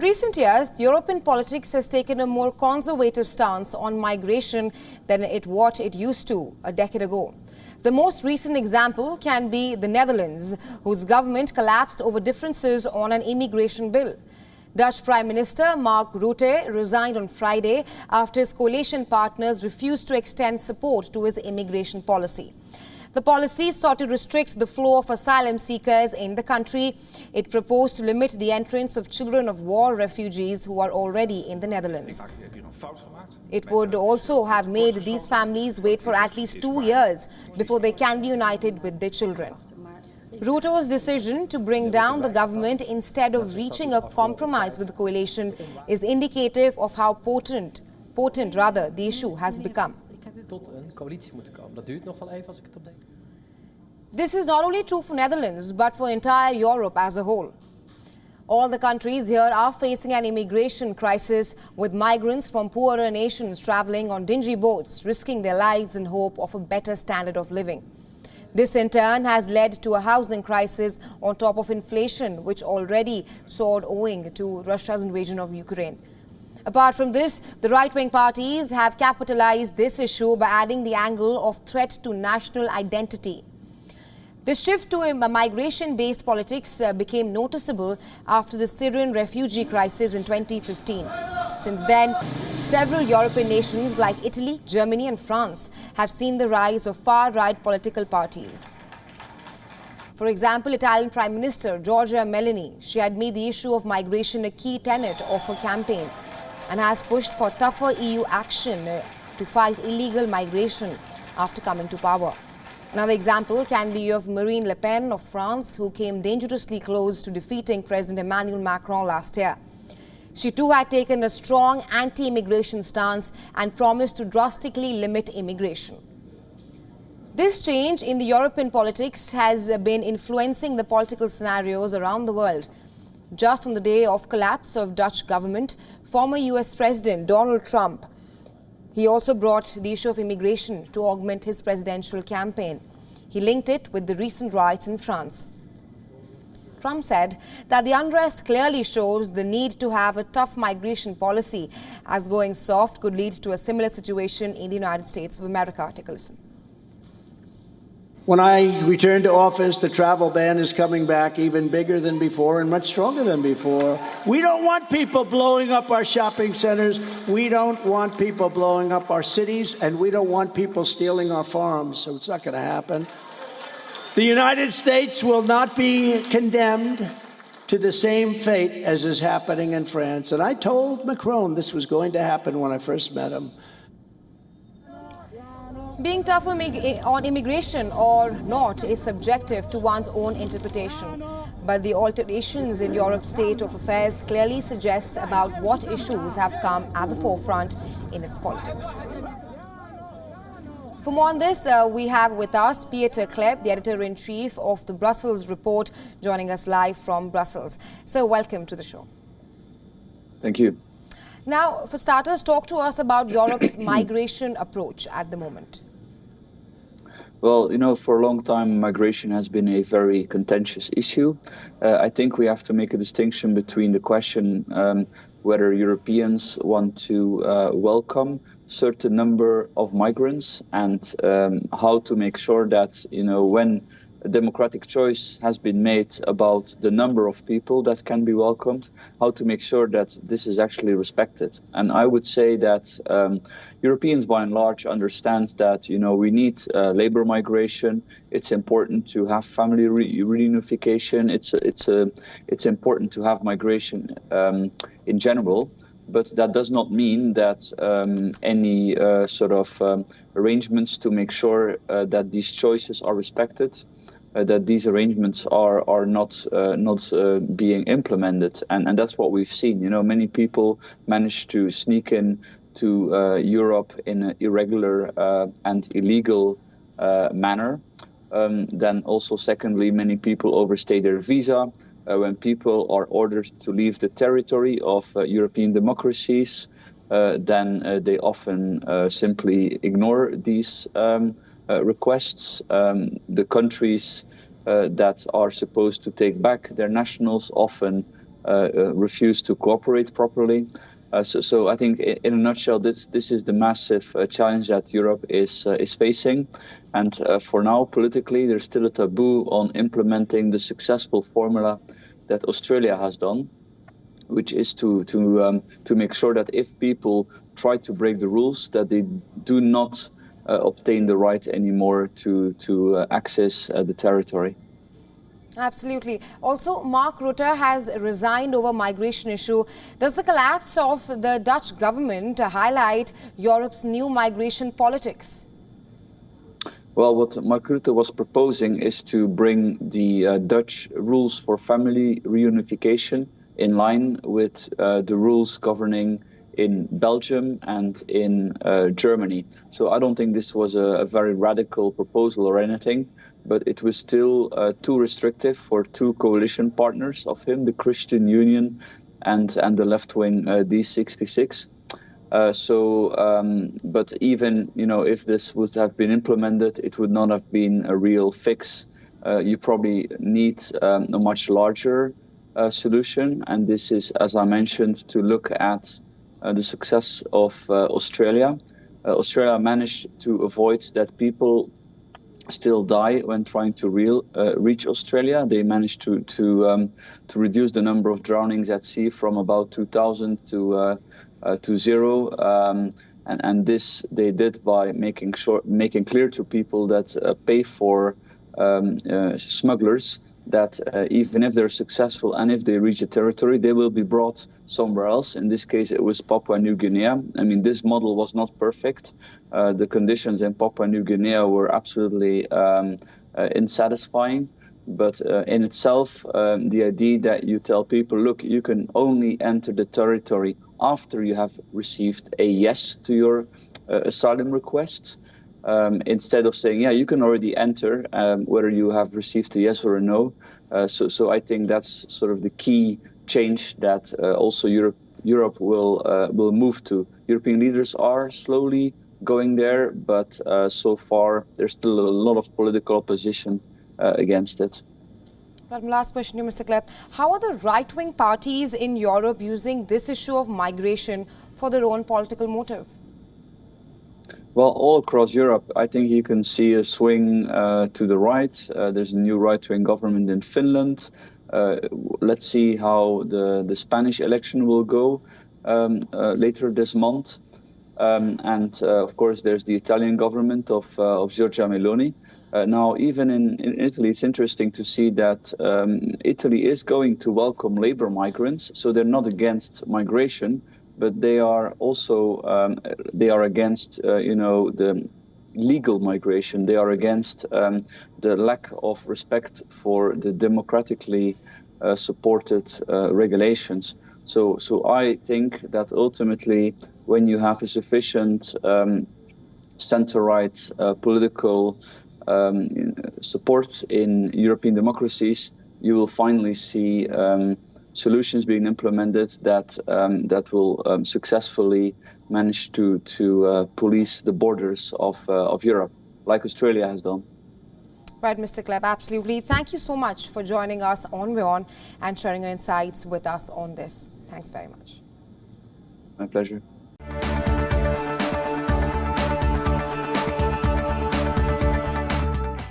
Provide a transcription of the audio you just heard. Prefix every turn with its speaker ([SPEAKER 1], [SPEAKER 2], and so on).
[SPEAKER 1] recent years, European politics has taken a more conservative stance on migration than what it used to a decade ago. The most recent example can be the Netherlands, whose government collapsed over differences on an immigration bill. Dutch Prime Minister Mark Rutte resigned on Friday after his coalition partners refused to extend support to his immigration policy. The policy sought to restrict the flow of asylum seekers in the country. It proposed to limit the entrance of children of war refugees who are already in the Netherlands. It would also have made these families wait for at least 2 years before they can be united with their children. Rutte's decision to bring down the government instead of reaching a compromise with the coalition is indicative of how potent the issue has become.
[SPEAKER 2] Tot een coalitie moeten komen. Dat duurt nog wel even als ik het opdek.
[SPEAKER 1] This is not only true for Netherlands, but for entire Europe as a whole. All the countries here are facing an immigration crisis, with migrants from poorer nations traveling on dingy boats, risking their lives in hope of a better standard of living. This in turn has led to a housing crisis on top of inflation, which already soared owing to Russia's invasion of Ukraine. Apart from this, the right-wing parties have capitalized this issue by adding the angle of threat to national identity. The shift to a migration-based politics became noticeable after the Syrian refugee crisis in 2015. Since then, several European nations like Italy, Germany and France have seen the rise of far-right political parties. For example, Italian Prime Minister Giorgia Meloni, she had made the issue of migration a key tenet of her campaign and has pushed for tougher EU action to fight illegal migration after coming to power. Another example can be of Marine Le Pen of France, who came dangerously close to defeating President Emmanuel Macron last year. She too had taken a strong anti-immigration stance and promised to drastically limit immigration. This change in the European politics has been influencing the political scenarios around the world. Just on the day of collapse of Dutch government, former US President Donald Trump, he also brought the issue of immigration to augment his presidential campaign. He linked it with the recent riots in France. Trump said that the unrest clearly shows the need to have a tough migration policy, as going soft could lead to a similar situation in the United States of America. Take a listen.
[SPEAKER 3] When I return to office, the travel ban is coming back even bigger than before and much stronger than before. We don't want people blowing up our shopping centers. We don't want people blowing up our cities, and we don't want people stealing our farms. So it's not going to happen. The United States will not be condemned to the same fate as is happening in France. And I told Macron this was going to happen when I first met him.
[SPEAKER 1] Being tough on immigration or not is subjective to one's own interpretation. But the alterations in Europe's state of affairs clearly suggest about what issues have come at the forefront in its politics. For more on this, we have with us Pieter Klep, the editor-in-chief of the Brussels Report, joining us live from Brussels. So welcome to the show.
[SPEAKER 4] Thank you.
[SPEAKER 1] Now, for starters, talk to us about Europe's migration approach at the moment.
[SPEAKER 4] Well, you know, for a long time, migration has been a very contentious issue. I think we have to make a distinction between the question whether Europeans want to welcome certain number of migrants and how to make sure that, you know, when a democratic choice has been made about the number of people that can be welcomed, how to make sure that this is actually respected. And I would say that Europeans by and large understand that, you know, we need labor migration. It's important to have family reunification. It's important to have migration in general. But that does not mean that any sort of arrangements to make sure that these choices are respected, that these arrangements are not being implemented, and that's what we've seen. You know, many people manage to sneak in to Europe in an irregular and illegal manner. Then also, secondly, many people overstay their visa. When people are ordered to leave the territory of European democracies, then they often simply ignore these requests. The countries that are supposed to take back their nationals often refuse to cooperate properly. So I think, in a nutshell, this is the massive challenge that Europe is facing. And for now, politically, there's still a taboo on implementing the successful formula that Australia has done, which is to make sure that if people try to break the rules, that they do not obtain the right anymore to access the territory.
[SPEAKER 1] Absolutely. Also, Mark Rutte has resigned over migration issue. Does the collapse of the Dutch government highlight Europe's new migration politics?
[SPEAKER 4] Well, what Mark Rutte was proposing is to bring the Dutch rules for family reunification in line with the rules governing in Belgium and in Germany. So I don't think this was a very radical proposal or anything, but it was still too restrictive for two coalition partners of him, the Christian Union and the left-wing D66. But even, if this would have been implemented, it would not have been a real fix. You probably need a much larger solution, and this is, as I mentioned, to look at the success of Australia. Australia managed to avoid that people still die when trying to reach Australia. They managed to reduce the number of drownings at sea from about 2,000 to 0. And this they did by making clear to people that pay for smugglers that even if they're successful and if they reach a territory, they will be brought somewhere else. In this case, it was Papua New Guinea. I mean, this model was not perfect. The conditions in Papua New Guinea were absolutely unsatisfying. But in itself, the idea that you tell people, look, you can only enter the territory after you have received a yes to your asylum request, instead of saying, yeah, you can already enter, whether you have received a yes or a no. So I think that's sort of the key change that also Europe will move to. European leaders are slowly going there, but so far there's still a lot of political opposition against it.
[SPEAKER 1] Well, last question to Mr. Klepp. How are the right-wing parties in Europe using this issue of migration for their own political motive?
[SPEAKER 4] Well, all across Europe, I think you can see a swing to the right. There's a new right-wing government in Finland. Let's see how the Spanish election will go later this month. And of course, there's the Italian government of Giorgia Meloni. Now, even in Italy, it's interesting to see that Italy is going to welcome labor migrants. So they're not against migration, but they are also against the legal migration. They are against the lack of respect for the democratically supported regulations. So I think that ultimately, when you have a sufficient center-right political support in European democracies, you will finally see solutions being implemented that will successfully manage to police the borders of Europe, like Australia has done.
[SPEAKER 1] Right, Mr. Klepp, absolutely. Thank you so much for joining us on WION and sharing your insights with us on this. Thanks very much.
[SPEAKER 4] My pleasure.